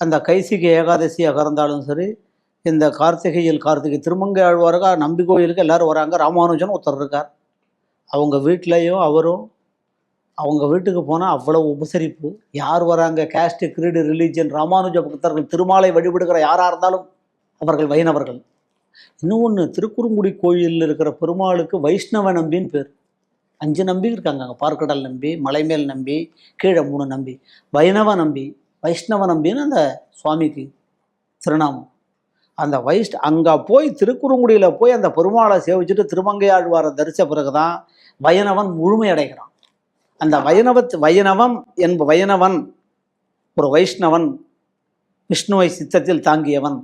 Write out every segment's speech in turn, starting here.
அந்த கைசிகை ஏகாதசியாக இருந்தாலும் சரி, இந்த கார்த்திகை திருமங்கை ஆழ்வாருக்கா நம்பி கோயிலுக்கு எல்லாரும் வராங்க. ராமானுஜன் ஒருத்தர் இருக்கார். அவங்க வீட்லேயும் அவங்க வீட்டுக்கு போனால் அவ்வளோ உபசரிப்பு. யார் வராங்க, கேஸ்ட், கிரீடு, ரிலீஜன், ராமானுஜ பக்தர்கள், திருமாலை வழிபடுகிற யாராக இருந்தாலும் அவர்கள் வைணவர்கள். இன்னொன்று, திருக்குறுங்குடி கோயிலில் இருக்கிற பெருமாளுக்கு வைஷ்ணவ நம்பின்னு பேர். 5 நம்பி இருக்காங்க அங்கே. பார்க்கடல் நம்பி, மலைமேல் நம்பி, கீழே 3 நம்பி. வைணவ நம்பி, வைஷ்ணவ நம்பின்னு அந்த சுவாமிக்கு திருநாமம். அந்த அங்கே போய் திருக்குறுங்குடியில் போய் அந்த பெருமாளை சேவிச்சுட்டு திருமங்கையாழ்வாரை தரிச பிறகுதான் வைணவன் முழுமை அடைகிறான். அந்த வைணவன் ஒரு வைஷ்ணவன், விஷ்ணுவை சித்தத்தில் தாங்கியவன்,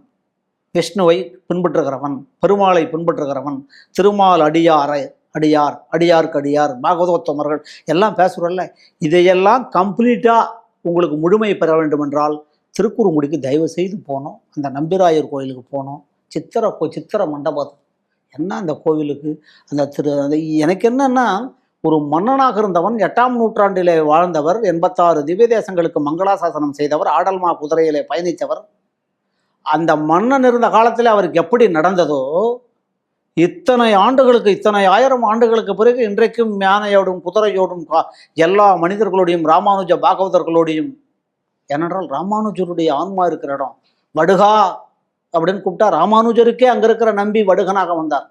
விஷ்ணுவை பின்பற்றுகிறவன், பெருமாளை பின்பற்றுகிறவன், திருமால் அடியார்க்கு அடியார், பாகவதோத்தமர்கள் எல்லாம் பேசுகிறோம்ல. இதையெல்லாம் கம்ப்ளீட்டாக உங்களுக்கு முழுமை பெற வேண்டும் என்றால் திருக்குறுங்குடிக்கு தயவு செய்து போகணும். அந்த நம்பிராயர் கோயிலுக்கு போகணும். சித்திர மண்டபம் என்ன அந்த கோவிலுக்கு. அந்த எனக்கு என்னன்னா, ஒரு மன்னனாக இருந்தவன், 8ஆம் நூற்றாண்டிலே வாழ்ந்தவர், 86 திவ்ய தேசங்களுக்கு மங்களாசாசனம் செய்தவர், ஆடல்மா குதிரையிலே பயணித்தவர். அந்த மன்னன் இருந்த காலத்தில் அவருக்கு எப்படி நடந்ததோ, இத்தனை 1000 ஆண்டுகளுக்கு பிறகு இன்றைக்கும் யானையோடும் குதிரையோடும் எல்லா மனிதர்களோடையும் ராமானுஜ பாகவதர்களோடையும், ஏனென்றால் ராமானுஜருடைய ஆன்மா இருக்கிற இடம். வடுகா அப்படின்னு கூப்பிட்டா ராமானுஜருக்கே அங்கே இருக்கிற நம்பி வடுகனாக வந்தார்.